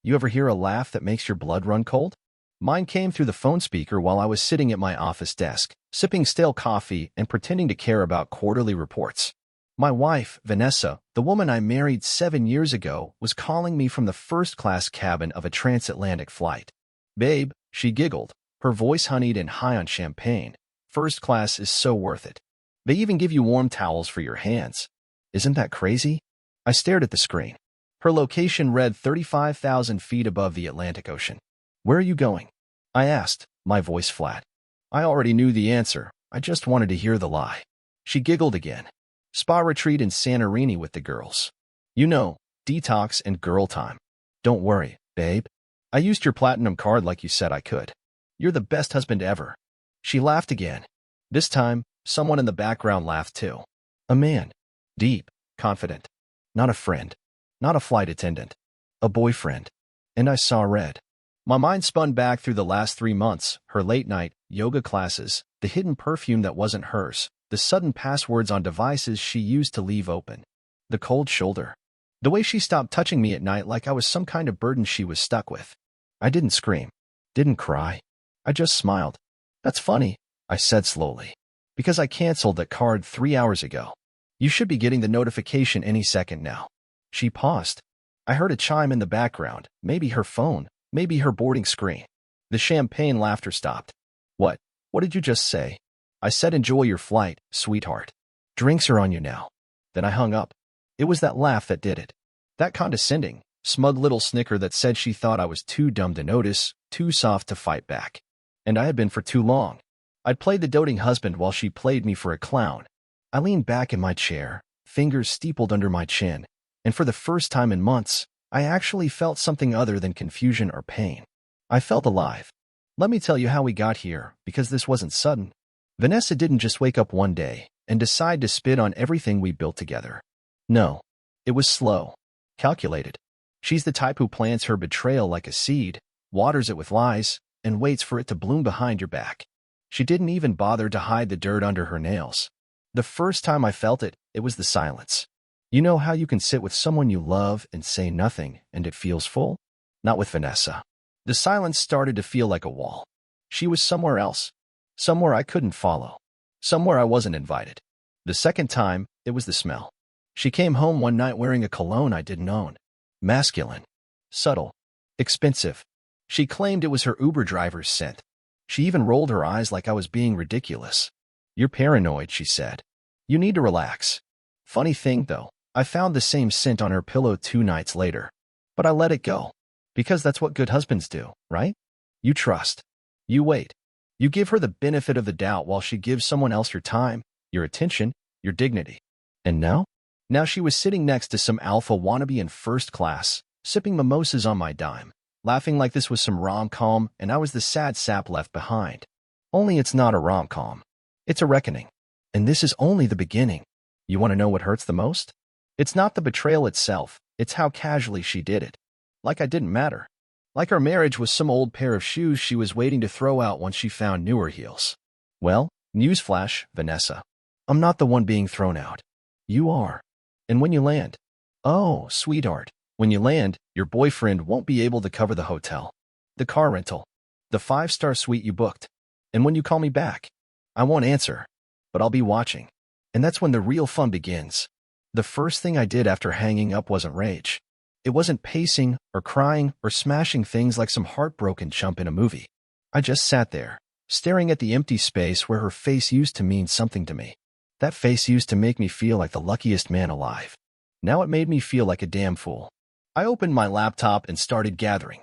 You ever hear a laugh that makes your blood run cold? Mine came through the phone speaker while I was sitting at my office desk, sipping stale coffee and pretending to care about quarterly reports. My wife, Vanessa, the woman I married 7 years ago, was calling me from the first-class cabin of a transatlantic flight. "Babe," she giggled, her voice honeyed and high on champagne. "First class is so worth it. They even give you warm towels for your hands. Isn't that crazy?" I stared at the screen. Her location read 35,000 feet above the Atlantic Ocean. "Where are you going?" I asked, my voice flat. I already knew the answer. I just wanted to hear the lie. She giggled again. "Spa retreat in Santorini with the girls. You know, detox and girl time. Don't worry, babe. I used your platinum card like you said I could. You're the best husband ever." She laughed again. This time, someone in the background laughed too. A man. Deep, confident. Not a friend. Not a flight attendant. A boyfriend. And I saw red. My mind spun back through the last 3 months, her late-night yoga classes, the hidden perfume that wasn't hers, the sudden passwords on devices she used to leave open, the cold shoulder, the way she stopped touching me at night like I was some kind of burden she was stuck with. I didn't scream, didn't cry. I just smiled. "That's funny," I said slowly, "because I canceled that card 3 hours ago. You should be getting the notification any second now." She paused. I heard a chime in the background, maybe her phone, maybe her boarding screen. The champagne laughter stopped. What did you just say?" I said, "Enjoy your flight, sweetheart. Drinks are on you now." Then I hung up. It was that laugh that did it. That condescending, smug little snicker that said she thought I was too dumb to notice, too soft to fight back. And I had been for too long. I'd played the doting husband while she played me for a clown. I leaned back in my chair, fingers steepled under my chin, and for the first time in months, I actually felt something other than confusion or pain. I felt alive. Let me tell you how we got here, because this wasn't sudden. Vanessa didn't just wake up one day and decide to spit on everything we built together. No, it was slow, calculated. She's the type who plants her betrayal like a seed, waters it with lies, and waits for it to bloom behind your back. She didn't even bother to hide the dirt under her nails. The first time I felt it, it was the silence. You know how you can sit with someone you love and say nothing, and it feels full? Not with Vanessa. The silence started to feel like a wall. She was somewhere else. Somewhere I couldn't follow. Somewhere I wasn't invited. The second time, it was the smell. She came home one night wearing a cologne I didn't own. Masculine. Subtle. Expensive. She claimed it was her Uber driver's scent. She even rolled her eyes like I was being ridiculous. "You're paranoid," she said. "You need to relax." Funny thing, though, I found the same scent on her pillow 2 nights later. But I let it go. Because that's what good husbands do, right? You trust. You wait. You give her the benefit of the doubt while she gives someone else your time, your attention, your dignity. And now? Now she was sitting next to some alpha wannabe in first class, sipping mimosas on my dime, laughing like this was some rom-com and I was the sad sap left behind. Only it's not a rom-com. It's a reckoning. And this is only the beginning. You want to know what hurts the most? It's not the betrayal itself, it's how casually she did it. Like I didn't matter. Like our marriage was some old pair of shoes she was waiting to throw out once she found newer heels. Well, newsflash, Vanessa. I'm not the one being thrown out. You are. And when you land, oh, sweetheart, when you land, your boyfriend won't be able to cover the hotel, the car rental, the 5-star suite you booked. And when you call me back, I won't answer, but I'll be watching. And that's when the real fun begins. The first thing I did after hanging up wasn't rage. It wasn't pacing or crying or smashing things like some heartbroken chump in a movie. I just sat there, staring at the empty space where her face used to mean something to me. That face used to make me feel like the luckiest man alive. Now it made me feel like a damn fool. I opened my laptop and started gathering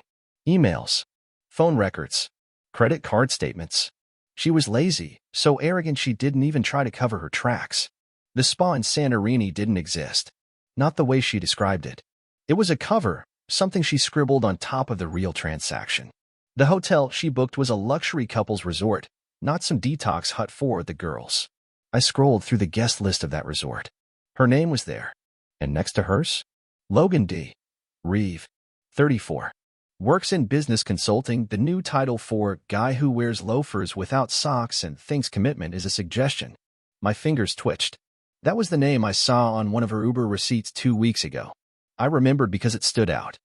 emails, phone records, credit card statements. She was lazy, so arrogant she didn't even try to cover her tracks. The spa in Santorini didn't exist. Not the way she described it. It was a cover, something she scribbled on top of the real transaction. The hotel she booked was a luxury couples resort, not some detox hut for the girls. I scrolled through the guest list of that resort. Her name was there. And next to hers? Logan D. Reeve, 34. Works in business consulting. The new title for guy who wears loafers without socks and thinks commitment is a suggestion. My fingers twitched. That was the name I saw on one of her Uber receipts 2 weeks ago. I remembered because it stood out.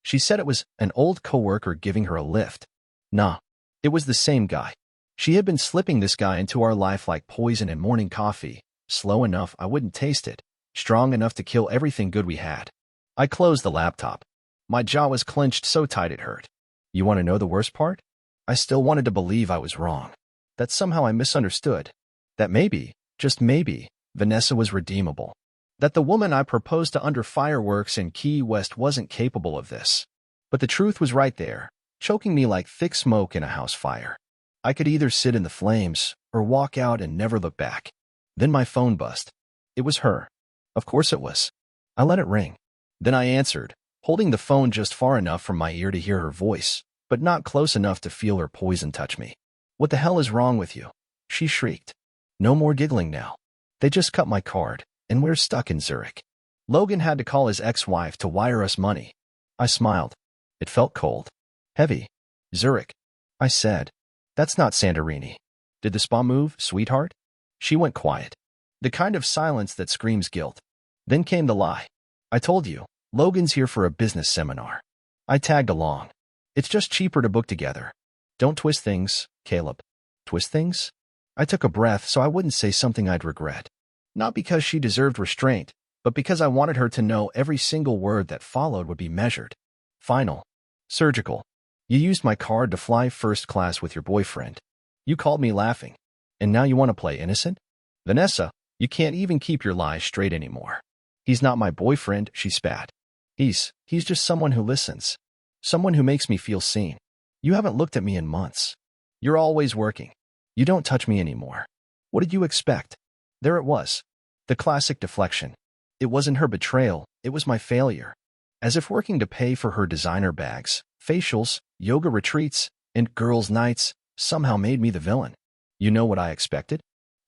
She said it was an old coworker giving her a lift. Nah, it was the same guy. She had been slipping this guy into our life like poison in morning coffee, slow enough I wouldn't taste it, strong enough to kill everything good we had. I closed the laptop. My jaw was clenched so tight it hurt. You want to know the worst part? I still wanted to believe I was wrong. That somehow I misunderstood. That maybe, just maybe, Vanessa was redeemable. That the woman I proposed to under fireworks in Key West wasn't capable of this. But the truth was right there, choking me like thick smoke in a house fire. I could either sit in the flames or walk out and never look back. Then my phone buzzed. It was her. Of course it was. I let it ring. Then I answered, holding the phone just far enough from my ear to hear her voice, but not close enough to feel her poison touch me. What the hell is wrong with you? She shrieked. No more giggling now. They just cut my card, and we're stuck in Zurich. Logan had to call his ex-wife to wire us money. I smiled. It felt cold. Heavy. Zurich. I said. That's not Santorini. Did the spa move, sweetheart? She went quiet. The kind of silence that screams guilt. Then came the lie. I told you, Logan's here for a business seminar. I tagged along. It's just cheaper to book together. Don't twist things, Caleb. Twist things? I took a breath so I wouldn't say something I'd regret. Not because she deserved restraint, but because I wanted her to know every single word that followed would be measured. Final. Surgical. You used my card to fly first class with your boyfriend. You called me laughing. And now you want to play innocent? Vanessa, you can't even keep your lies straight anymore. He's not my boyfriend, she spat. He's just someone who listens. Someone who makes me feel seen. You haven't looked at me in months. You're always working. You don't touch me anymore. What did you expect? There it was. The classic deflection. It wasn't her betrayal, it was my failure. As if working to pay for her designer bags, facials, yoga retreats, and girls' nights somehow made me the villain. You know what I expected?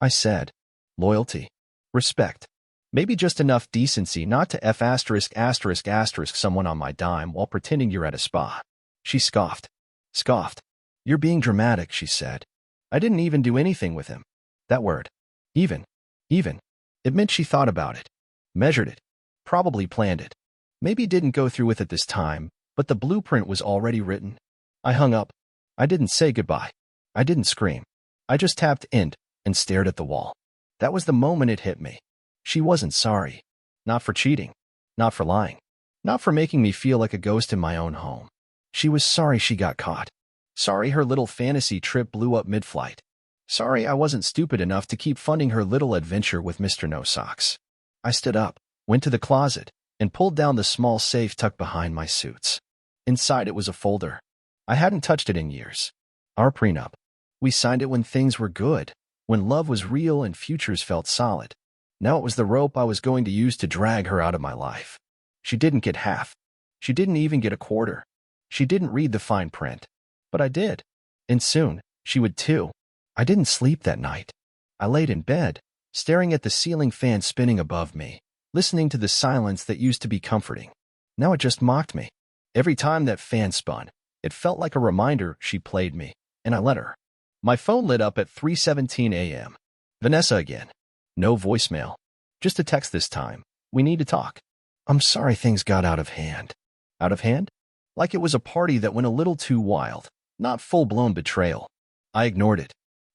I said. Loyalty. Respect. Maybe just enough decency not to **** someone on my dime while pretending you're at a spa. She scoffed. Scoffed. You're being dramatic, she said. I didn't even do anything with him. That word. Even. It meant she thought about it. Measured it. Probably planned it. Maybe didn't go through with it this time, but the blueprint was already written. I hung up. I didn't say goodbye. I didn't scream. I just tapped end and stared at the wall. That was the moment it hit me. She wasn't sorry. Not for cheating. Not for lying. Not for making me feel like a ghost in my own home. She was sorry she got caught. Sorry her little fantasy trip blew up mid-flight. Sorry I wasn't stupid enough to keep funding her little adventure with Mr. No Socks. I stood up, went to the closet, and pulled down the small safe tucked behind my suits. Inside it was a folder. I hadn't touched it in years. Our prenup. We signed it when things were good, when love was real and futures felt solid. Now it was the rope I was going to use to drag her out of my life. She didn't get half. She didn't even get a quarter. She didn't read the fine print. But I did. And soon, she would too. I didn't sleep that night. I laid in bed, staring at the ceiling fan spinning above me, listening to the silence that used to be comforting. Now it just mocked me. Every time that fan spun, it felt like a reminder she played me, and I let her. My phone lit up at 3:17 a.m. Vanessa again. No voicemail. Just a text this time. We need to talk. I'm sorry things got out of hand. Out of hand? Like it was a party that went a little too wild, not full-blown betrayal. I ignored it.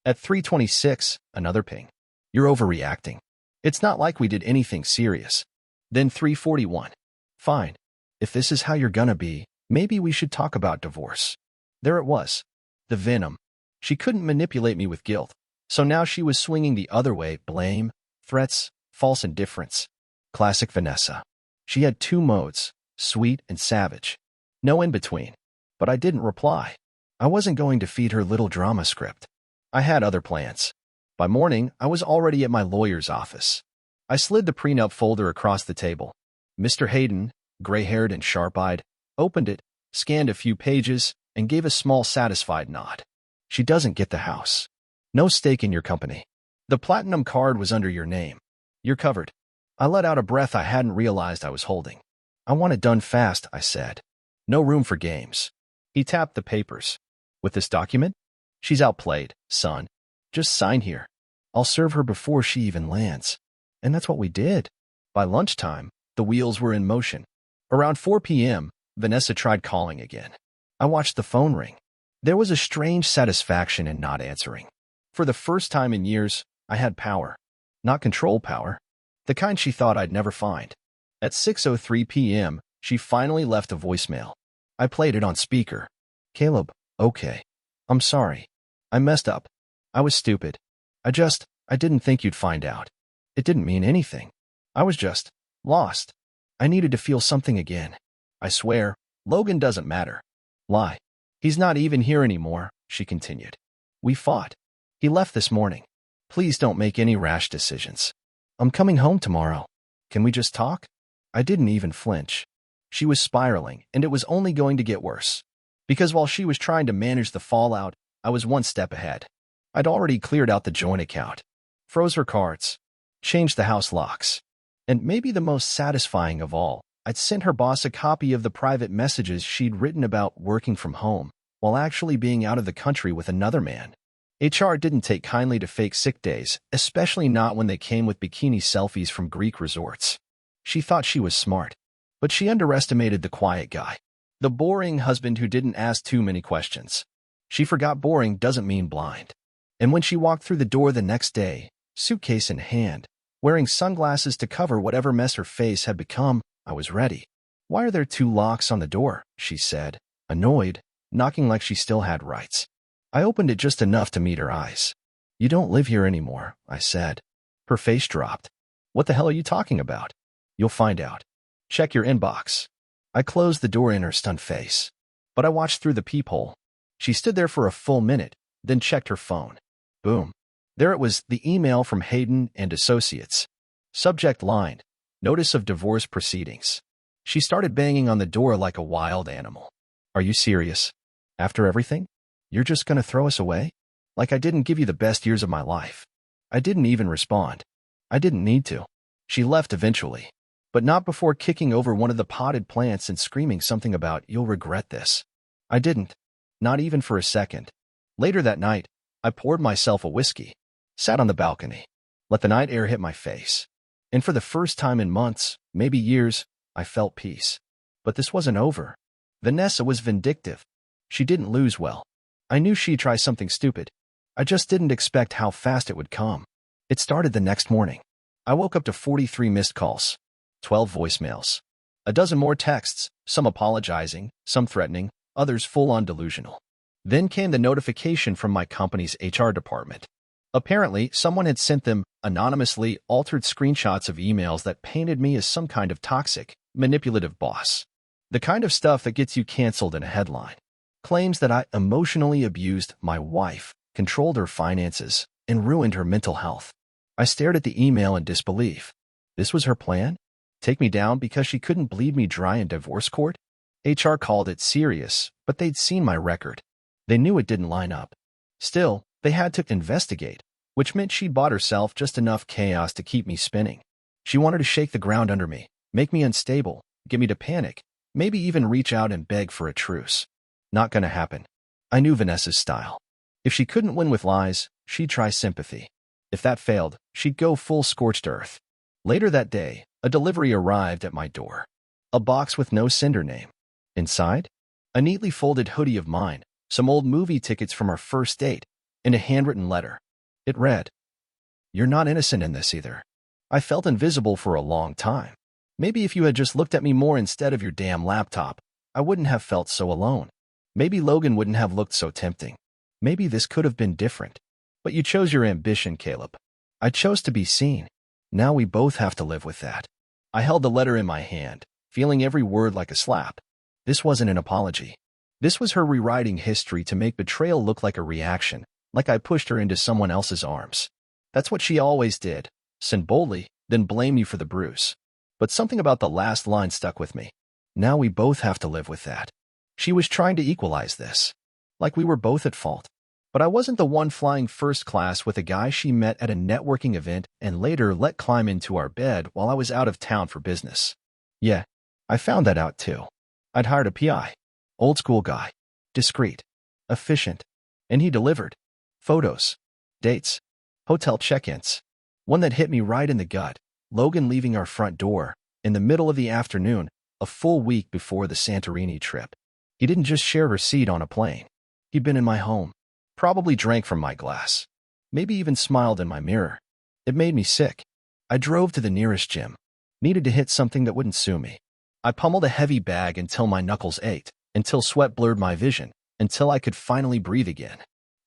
At 3:26, another ping. You're overreacting. It's not like we did anything serious. Then 3:41. Fine. If this is how you're gonna be, maybe we should talk about divorce. There it was. The venom. She couldn't manipulate me with guilt. So now she was swinging the other way, blame, threats, false indifference. Classic Vanessa. She had two modes, sweet and savage. No in between. But I didn't reply. I wasn't going to feed her little drama script. I had other plans. By morning, I was already at my lawyer's office. I slid the prenup folder across the table. Mr. Hayden, gray-haired and sharp-eyed, opened it, scanned a few pages, and gave a small satisfied nod. She doesn't get the house. No stake in your company. The platinum card was under your name. You're covered. I let out a breath I hadn't realized I was holding. I want it done fast, I said. No room for games. He tapped the papers. With this document? She's outplayed, son. Just sign here. I'll serve her before she even lands. And that's what we did. By lunchtime, the wheels were in motion. Around 4 p.m., Vanessa tried calling again. I watched the phone ring. There was a strange satisfaction in not answering. For the first time in years, I had power. Not control power. The kind she thought I'd never find. At 6:03 p.m., she finally left a voicemail. I played it on speaker. Caleb, okay. I'm sorry. I messed up. I was stupid. I didn't think you'd find out. It didn't mean anything. I was just lost. I needed to feel something again. I swear, Logan doesn't matter. Lie. He's not even here anymore, she continued. We fought. He left this morning. Please don't make any rash decisions. I'm coming home tomorrow. Can we just talk? I didn't even flinch. She was spiraling, and it was only going to get worse. Because while she was trying to manage the fallout, I was one step ahead. I'd already cleared out the joint account, froze her cards, changed the house locks. And maybe the most satisfying of all, I'd sent her boss a copy of the private messages she'd written about working from home, while actually being out of the country with another man. HR didn't take kindly to fake sick days, especially not when they came with bikini selfies from Greek resorts. She thought she was smart, but she underestimated the quiet guy, the boring husband who didn't ask too many questions. She forgot boring doesn't mean blind. And when she walked through the door the next day, suitcase in hand, wearing sunglasses to cover whatever mess her face had become, I was ready. Why are there 2 locks on the door? She said, annoyed, knocking like she still had rights. I opened it just enough to meet her eyes. You don't live here anymore, I said. Her face dropped. What the hell are you talking about? You'll find out. Check your inbox. I closed the door in her stunned face. But I watched through the peephole. She stood there for a full minute, then checked her phone. Boom. There it was, the email from Hayden and Associates. Subject line, notice of divorce proceedings. She started banging on the door like a wild animal. Are you serious? After everything? You're just gonna throw us away? Like I didn't give you the best years of my life. I didn't even respond. I didn't need to. She left eventually, but not before kicking over one of the potted plants and screaming something about, you'll regret this. I didn't. Not even for a second. Later that night, I poured myself a whiskey, sat on the balcony, let the night air hit my face. And for the first time in months, maybe years, I felt peace. But this wasn't over. Vanessa was vindictive. She didn't lose well. I knew she'd try something stupid. I just didn't expect how fast it would come. It started the next morning. I woke up to 43 missed calls, 12 voicemails, a dozen more texts, some apologizing, some threatening, others full-on delusional. Then came the notification from my company's HR department. Apparently, someone had sent them anonymously altered screenshots of emails that painted me as some kind of toxic, manipulative boss. The kind of stuff that gets you canceled in a headline. Claims that I emotionally abused my wife, controlled her finances, and ruined her mental health. I stared at the email in disbelief. This was her plan? Take me down because she couldn't bleed me dry in divorce court? HR called it serious, but they'd seen my record. They knew it didn't line up. Still, they had to investigate, which meant she bought herself just enough chaos to keep me spinning. She wanted to shake the ground under me, make me unstable, get me to panic, maybe even reach out and beg for a truce. Not gonna happen. I knew Vanessa's style. If she couldn't win with lies, she'd try sympathy. If that failed, she'd go full scorched earth. Later that day, a delivery arrived at my door. A box with no sender name. Inside, a neatly folded hoodie of mine, some old movie tickets from our first date, and a handwritten letter. It read, "You're not innocent in this either. I felt invisible for a long time. Maybe if you had just looked at me more instead of your damn laptop, I wouldn't have felt so alone. Maybe Logan wouldn't have looked so tempting. Maybe this could have been different. But you chose your ambition, Caleb. I chose to be seen. Now we both have to live with that." I held the letter in my hand, feeling every word like a slap. This wasn't an apology. This was her rewriting history to make betrayal look like a reaction, like I pushed her into someone else's arms. That's what she always did. Sin boldly, then blame you for the bruise. But something about the last line stuck with me. Now we both have to live with that. She was trying to equalize this. Like we were both at fault. But I wasn't the one flying first class with a guy she met at a networking event and later let climb into our bed while I was out of town for business. Yeah, I found that out too. I'd hired a PI. Old school guy. Discreet. Efficient. And he delivered. Photos. Dates. Hotel check-ins. One that hit me right in the gut. Logan leaving our front door, in the middle of the afternoon, a full week before the Santorini trip. He didn't just share her seat on a plane. He'd been in my home, probably drank from my glass, maybe even smiled in my mirror. It made me sick. I drove to the nearest gym. Needed to hit something that wouldn't sue me. I pummeled a heavy bag until my knuckles ached, until sweat blurred my vision, until I could finally breathe again.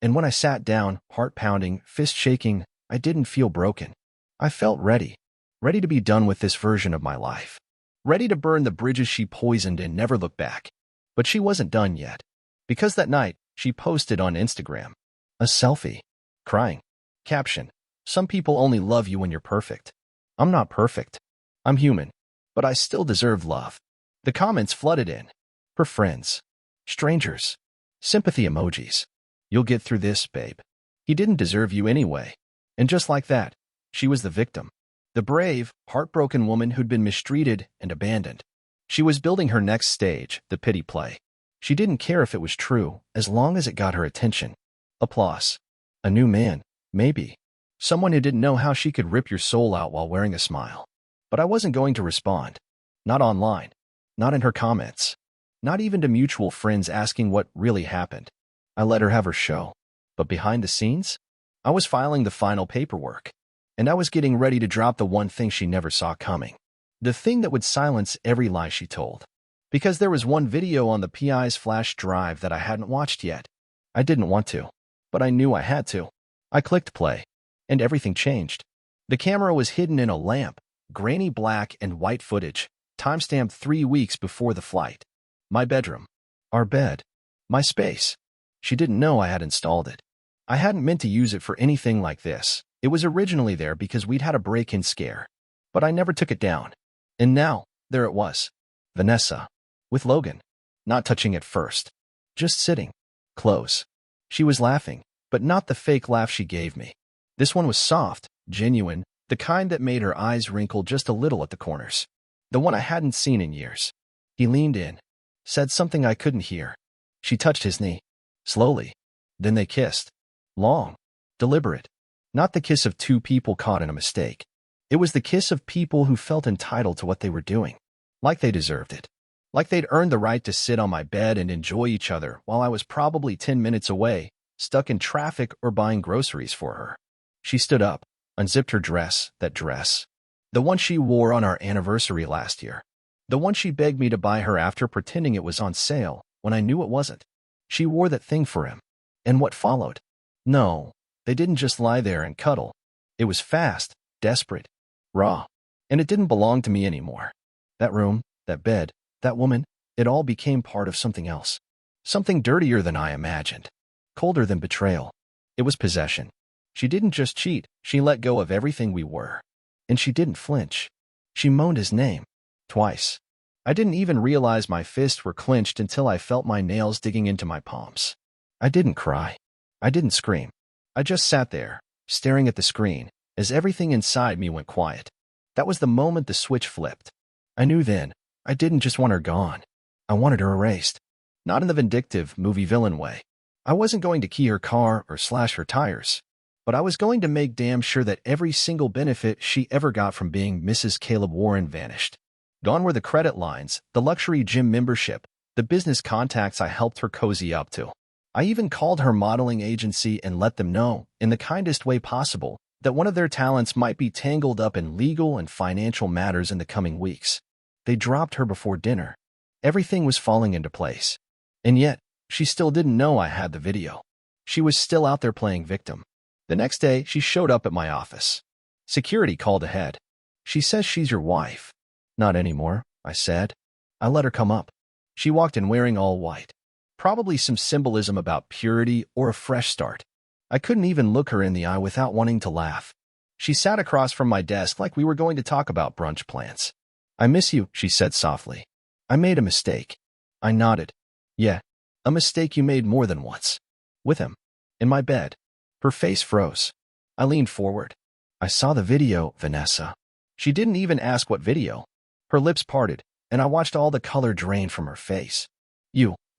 And when I sat down, heart pounding, fist shaking, I didn't feel broken. I felt ready. Ready to be done with this version of my life. Ready to burn the bridges she poisoned and never look back. But she wasn't done yet. Because that night, she posted on Instagram a selfie, crying. Caption: "Some people only love you when you're perfect. I'm not perfect. I'm human. But I still deserve love." The comments flooded in. Her friends. Strangers. Sympathy emojis. "You'll get through this, babe. He didn't deserve you anyway." And just like that, she was the victim. The brave, heartbroken woman who'd been mistreated and abandoned. She was building her next stage, the pity play. She didn't care if it was true, as long as it got her attention. Applause. A new man, maybe. Someone who didn't know how she could rip your soul out while wearing a smile. But I wasn't going to respond. Not online. Not in her comments. Not even to mutual friends asking what really happened. I let her have her show. But behind the scenes, I was filing the final paperwork. And I was getting ready to drop the one thing she never saw coming. The thing that would silence every lie she told. Because there was one video on the PI's flash drive that I hadn't watched yet. I didn't want to, but I knew I had to. I clicked play, and everything changed. The camera was hidden in a lamp, grainy black and white footage, timestamped 3 weeks before the flight. My bedroom. Our bed. My space. She didn't know I had installed it. I hadn't meant to use it for anything like this. It was originally there because we'd had a break-in scare. But I never took it down. And now, there it was. Vanessa. With Logan. Not touching it first. Just sitting. Close. She was laughing, but not the fake laugh she gave me. This one was soft, genuine, the kind that made her eyes wrinkle just a little at the corners. The one I hadn't seen in years. He leaned in. Said something I couldn't hear. She touched his knee. Slowly. Then they kissed. Long. Deliberate. Not the kiss of two people caught in a mistake. It was the kiss of people who felt entitled to what they were doing. Like they deserved it. Like they'd earned the right to sit on my bed and enjoy each other while I was probably 10 minutes away, stuck in traffic or buying groceries for her. She stood up, unzipped her dress, that dress. The one she wore on our anniversary last year. The one she begged me to buy her after pretending it was on sale when I knew it wasn't. She wore that thing for him. And what followed? No, they didn't just lie there and cuddle. It was fast, desperate, raw. And it didn't belong to me anymore. That room, that bed, that woman, it all became part of something else. Something dirtier than I imagined. Colder than betrayal. It was possession. She didn't just cheat, she let go of everything we were. And she didn't flinch. She moaned his name. Twice. I didn't even realize my fists were clenched until I felt my nails digging into my palms. I didn't cry. I didn't scream. I just sat there, staring at the screen, as everything inside me went quiet. That was the moment the switch flipped. I knew then, I didn't just want her gone. I wanted her erased. Not in the vindictive, movie villain way. I wasn't going to key her car or slash her tires. But I was going to make damn sure that every single benefit she ever got from being Mrs. Caleb Warren vanished. Gone were the credit lines, the luxury gym membership, the business contacts I helped her cozy up to. I even called her modeling agency and let them know, in the kindest way possible, that one of their talents might be tangled up in legal and financial matters in the coming weeks. They dropped her before dinner. Everything was falling into place. And yet, she still didn't know I had the video. She was still out there playing victim. The next day, she showed up at my office. Security called ahead. She says she's your wife. Not anymore, I said. I let her come up. She walked in wearing all white. Probably some symbolism about purity or a fresh start. I couldn't even look her in the eye without wanting to laugh. She sat across from my desk like we were going to talk about brunch plans. I miss you, she said softly. I made a mistake. I nodded. Yeah, a mistake you made more than once. With him. In my bed. Her face froze. I leaned forward. I saw the video, Vanessa. She didn't even ask what video. Her lips parted, and I watched all the color drain from her face.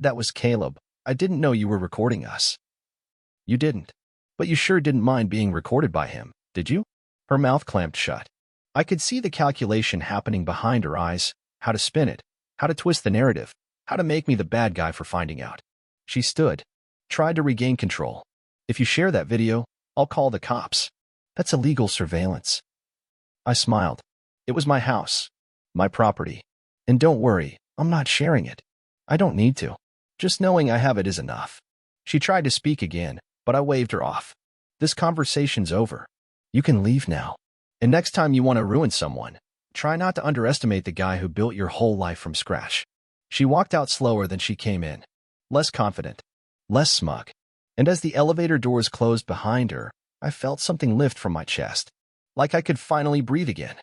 That was Caleb. I didn't know you were recording us. You didn't. But you sure didn't mind being recorded by him, did you? Her mouth clamped shut. I could see the calculation happening behind her eyes, how to spin it, how to twist the narrative, how to make me the bad guy for finding out. She stood, tried to regain control. If you share that video, I'll call the cops. That's illegal surveillance. I smiled. It was my house, my property. And don't worry, I'm not sharing it. I don't need to. Just knowing I have it is enough. She tried to speak again, but I waved her off. This conversation's over. You can leave now. And next time you want to ruin someone, try not to underestimate the guy who built your whole life from scratch. She walked out slower than she came in, less confident, less smug. And as the elevator doors closed behind her, I felt something lift from my chest. Like I could finally breathe again.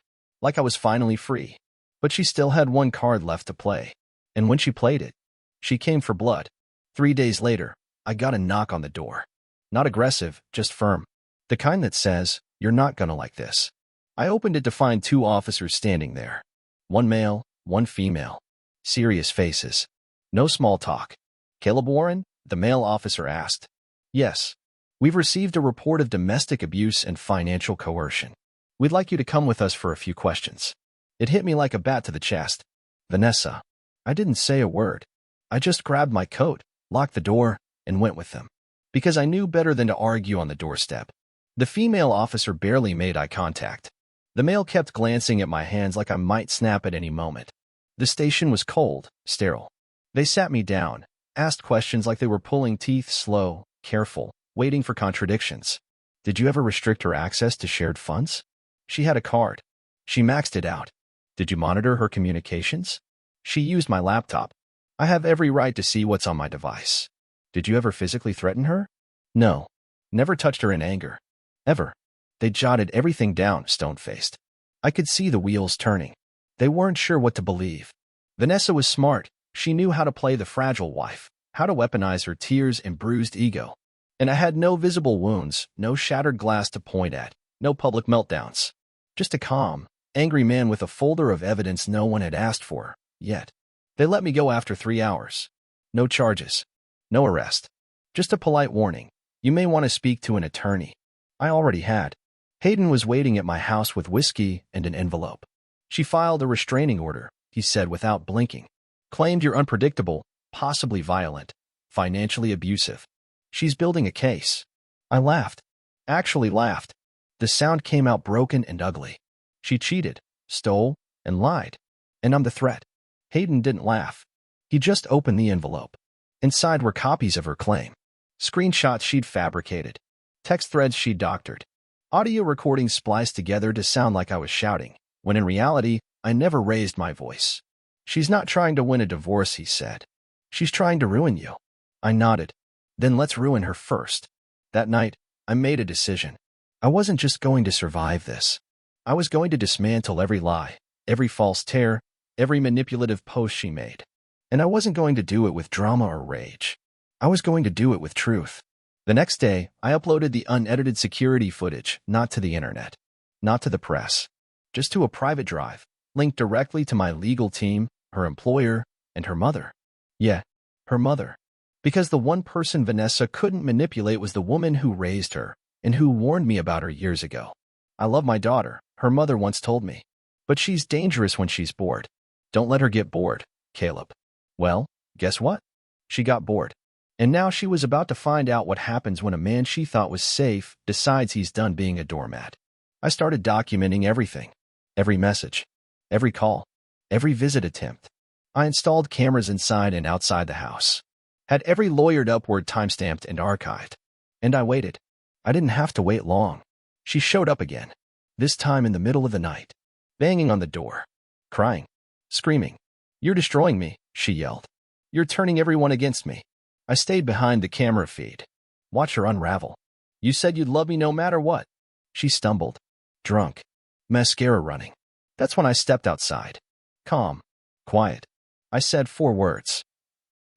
Like I was finally free. But she still had one card left to play. And when she played it, she came for blood. 3 days later, I got a knock on the door. Not aggressive, just firm. The kind that says, "You're not gonna like this." I opened it to find 2 officers standing there. One male, one female. Serious faces. No small talk. "Caleb Warren?" the male officer asked. "Yes. We've received a report of domestic abuse and financial coercion. We'd like you to come with us for a few questions." It hit me like a bat to the chest. "Vanessa." I didn't say a word. I just grabbed my coat, locked the door, and went with them. Because I knew better than to argue on the doorstep. The female officer barely made eye contact. The male kept glancing at my hands like I might snap at any moment. The station was cold, sterile. They sat me down, asked questions like they were pulling teeth, slow, careful, waiting for contradictions. "Did you ever restrict her access to shared funds?" "She had a card. She maxed it out." "Did you monitor her communications?" "She used my laptop. I have every right to see what's on my device." "Did you ever physically threaten her?" "No. Never touched her in anger. Ever." They jotted everything down, stone-faced. I could see the wheels turning. They weren't sure what to believe. Vanessa was smart. She knew how to play the fragile wife, how to weaponize her tears and bruised ego. And I had no visible wounds, no shattered glass to point at, no public meltdowns. Just a calm, angry man with a folder of evidence no one had asked for, yet. They let me go after 3 hours. No charges. No arrest. Just a polite warning. "You may want to speak to an attorney." I already had. Hayden was waiting at my house with whiskey and an envelope. "She filed a restraining order," he said without blinking. "Claimed you're unpredictable, possibly violent, financially abusive. She's building a case." I laughed. Actually laughed. The sound came out broken and ugly. "She cheated, stole, and lied. And I'm the threat." Hayden didn't laugh. He just opened the envelope. Inside were copies of her claim. Screenshots she'd fabricated. Text threads she'd doctored. Audio recordings spliced together to sound like I was shouting, when in reality, I never raised my voice. "She's not trying to win a divorce," he said. "She's trying to ruin you." I nodded. "Then let's ruin her first." That night, I made a decision. I wasn't just going to survive this. I was going to dismantle every lie, every false tear, every manipulative post she made. And I wasn't going to do it with drama or rage. I was going to do it with truth. The next day, I uploaded the unedited security footage, not to the internet, not to the press, just to a private drive, linked directly to my legal team, her employer, and her mother. Yeah, her mother. Because the one person Vanessa couldn't manipulate was the woman who raised her, and who warned me about her years ago. "I love my daughter," her mother once told me. "But she's dangerous when she's bored. Don't let her get bored, Caleb." Well, guess what? She got bored. And now she was about to find out what happens when a man she thought was safe decides he's done being a doormat. I started documenting everything. Every message. Every call. Every visit attempt. I installed cameras inside and outside the house. Had every lawyered up word timestamped and archived. And I waited. I didn't have to wait long. She showed up again. This time in the middle of the night. Banging on the door. Crying. Screaming. "You're destroying me," she yelled. "You're turning everyone against me." I stayed behind the camera feed. Watch her unravel. "You said you'd love me no matter what." She stumbled. Drunk. Mascara running. That's when I stepped outside. Calm. Quiet. I said 4 words.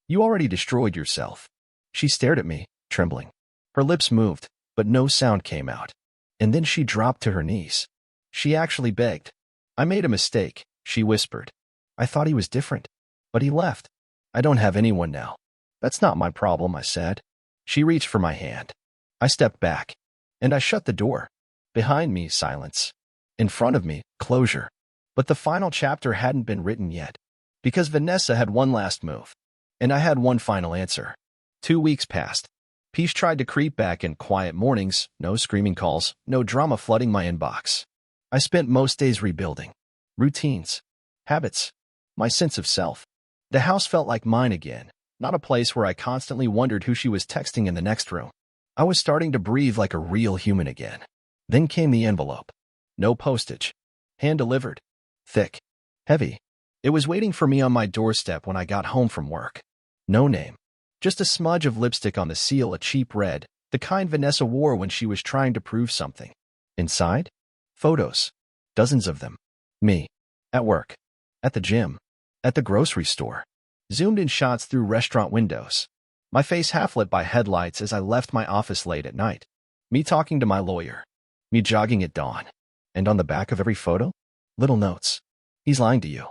"You already destroyed yourself." She stared at me, trembling. Her lips moved, but no sound came out. And then she dropped to her knees. She actually begged. "I made a mistake," she whispered. "I thought he was different. But he left. I don't have anyone now." "That's not my problem," I said. She reached for my hand. I stepped back. And I shut the door. Behind me, silence. In front of me, closure. But the final chapter hadn't been written yet. Because Vanessa had one last move, and I had one final answer. 2 weeks passed. Peace tried to creep back in quiet mornings, no screaming calls, no drama flooding my inbox. I spent most days rebuilding. Routines. Habits. My sense of self. The house felt like mine again, not a place where I constantly wondered who she was texting in the next room. I was starting to breathe like a real human again. Then came the envelope. No postage. Hand-delivered. Thick. Heavy. It was waiting for me on my doorstep when I got home from work. No name. Just a smudge of lipstick on the seal, a cheap red, the kind Vanessa wore when she was trying to prove something. Inside? Photos. Dozens of them. Me. At work. At the gym. At the grocery store. Zoomed in shots through restaurant windows. My face half-lit by headlights as I left my office late at night. Me talking to my lawyer. Me jogging at dawn. And on the back of every photo? Little notes. He's lying to you.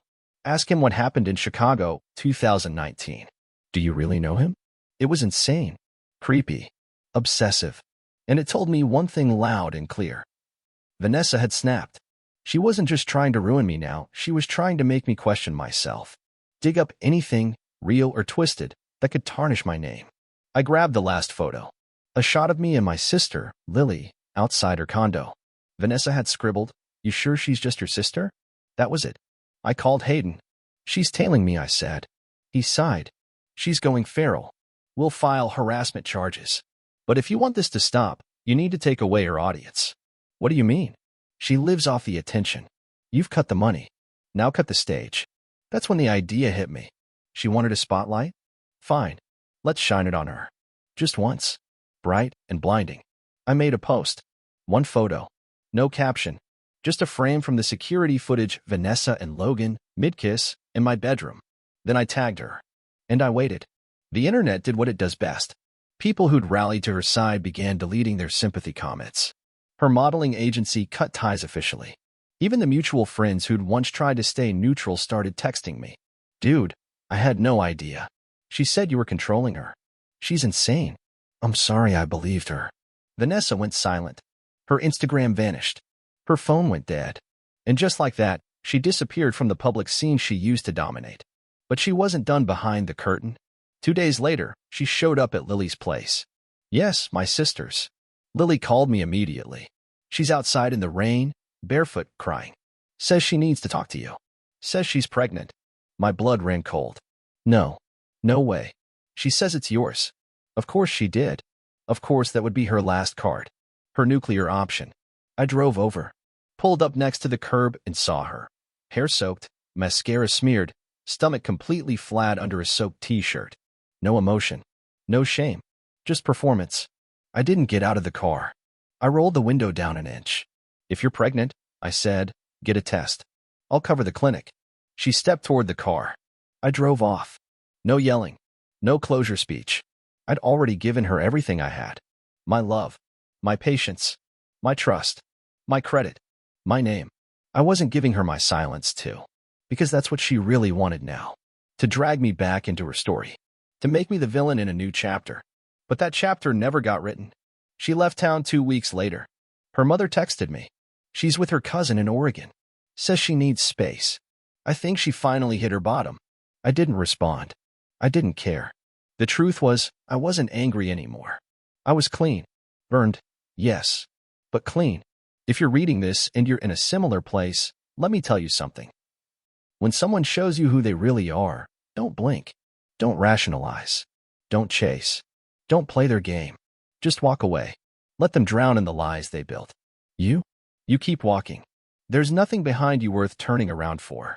Ask him what happened in Chicago, 2019. Do you really know him? It was insane. Creepy. Obsessive. And it told me one thing loud and clear. Vanessa had snapped. She wasn't just trying to ruin me now, she was trying to make me question myself. Dig up anything, real or twisted, that could tarnish my name. I grabbed the last photo. A shot of me and my sister, Lily, outside her condo. Vanessa had scribbled, "You sure she's just your sister?" That was it. I called Hayden. "She's tailing me," I said. He sighed. "She's going feral. We'll file harassment charges. But if you want this to stop, you need to take away her audience." "What do you mean?" "She lives off the attention. You've cut the money. Now cut the stage." That's when the idea hit me. She wanted a spotlight? Fine. Let's shine it on her. Just once. Bright and blinding. I made a post. One photo. No caption. Just a frame from the security footage, Vanessa and Logan, mid-kiss, in my bedroom. Then I tagged her. And I waited. The internet did what it does best. People who'd rallied to her side began deleting their sympathy comments. Her modeling agency cut ties officially. Even the mutual friends who'd once tried to stay neutral started texting me. "Dude, I had no idea. She said you were controlling her. She's insane." I'm sorry I believed her. Vanessa went silent. Her Instagram vanished. Her phone went dead. And just like that, she disappeared from the public scene she used to dominate. But she wasn't done behind the curtain. 2 days later, she showed up at Lily's place. Yes, my sister's. Lily called me immediately. She's outside in the rain, barefoot, crying. Says she needs to talk to you. Says she's pregnant. My blood ran cold. No. No way. She says it's yours. Of course she did. Of course that would be her last card. Her nuclear option. I drove over. Pulled up next to the curb and saw her. Hair soaked, mascara smeared, stomach completely flat under a soaked t-shirt. No emotion. No shame. Just performance. I didn't get out of the car. I rolled the window down an inch. "If you're pregnant," I said, "get a test. I'll cover the clinic." She stepped toward the car. I drove off. No yelling. No closure speech. I'd already given her everything I had. My love. My patience. My trust. My credit. My name. I wasn't giving her my silence, too. Because that's what she really wanted now. To drag me back into her story. To make me the villain in a new chapter. But that chapter never got written. She left town 2 weeks later. Her mother texted me. She's with her cousin in Oregon. Says she needs space. I think she finally hit her bottom. I didn't respond. I didn't care. The truth was, I wasn't angry anymore. I was clean. Burned, yes. But clean. If you're reading this and you're in a similar place, let me tell you something. When someone shows you who they really are, don't blink. Don't rationalize. Don't chase. Don't play their game. Just walk away. Let them drown in the lies they built. You keep walking. There's nothing behind you worth turning around for.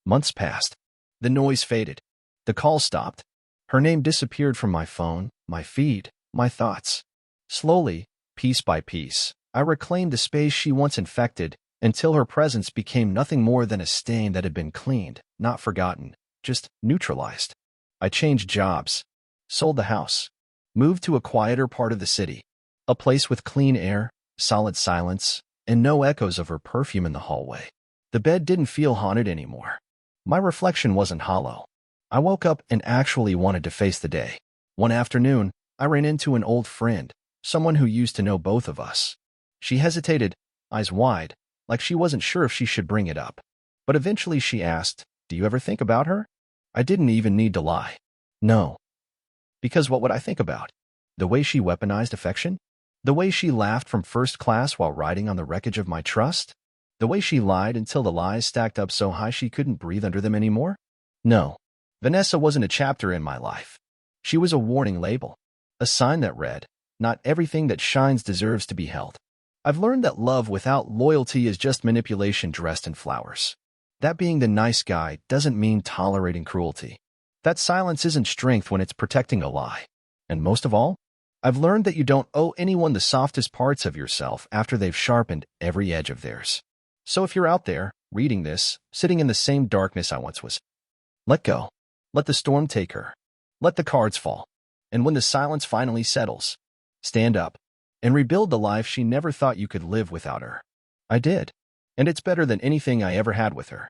Months passed. The noise faded. The call stopped. Her name disappeared from my phone, my feed, my thoughts. Slowly, piece by piece, I reclaimed the space she once infected until her presence became nothing more than a stain that had been cleaned, not forgotten, just neutralized. I changed jobs. Sold the house. Moved to a quieter part of the city. A place with clean air, solid silence, and no echoes of her perfume in the hallway. The bed didn't feel haunted anymore. My reflection wasn't hollow. I woke up and actually wanted to face the day. One afternoon, I ran into an old friend, someone who used to know both of us. She hesitated, eyes wide, like she wasn't sure if she should bring it up. But eventually she asked, "Do you ever think about her?" I didn't even need to lie. No. Because what would I think about? The way she weaponized affection? The way she laughed from first class while riding on the wreckage of my trust? The way she lied until the lies stacked up so high she couldn't breathe under them anymore? No. Vanessa wasn't a chapter in my life. She was a warning label. A sign that read, not everything that shines deserves to be held. I've learned that love without loyalty is just manipulation dressed in flowers. That being the nice guy doesn't mean tolerating cruelty. That silence isn't strength when it's protecting a lie. And most of all, I've learned that you don't owe anyone the softest parts of yourself after they've sharpened every edge of theirs. So if you're out there, reading this, sitting in the same darkness I once was, let go. Let the storm take her. Let the cards fall. And when the silence finally settles, stand up and rebuild the life she never thought you could live without her. I did. And it's better than anything I ever had with her.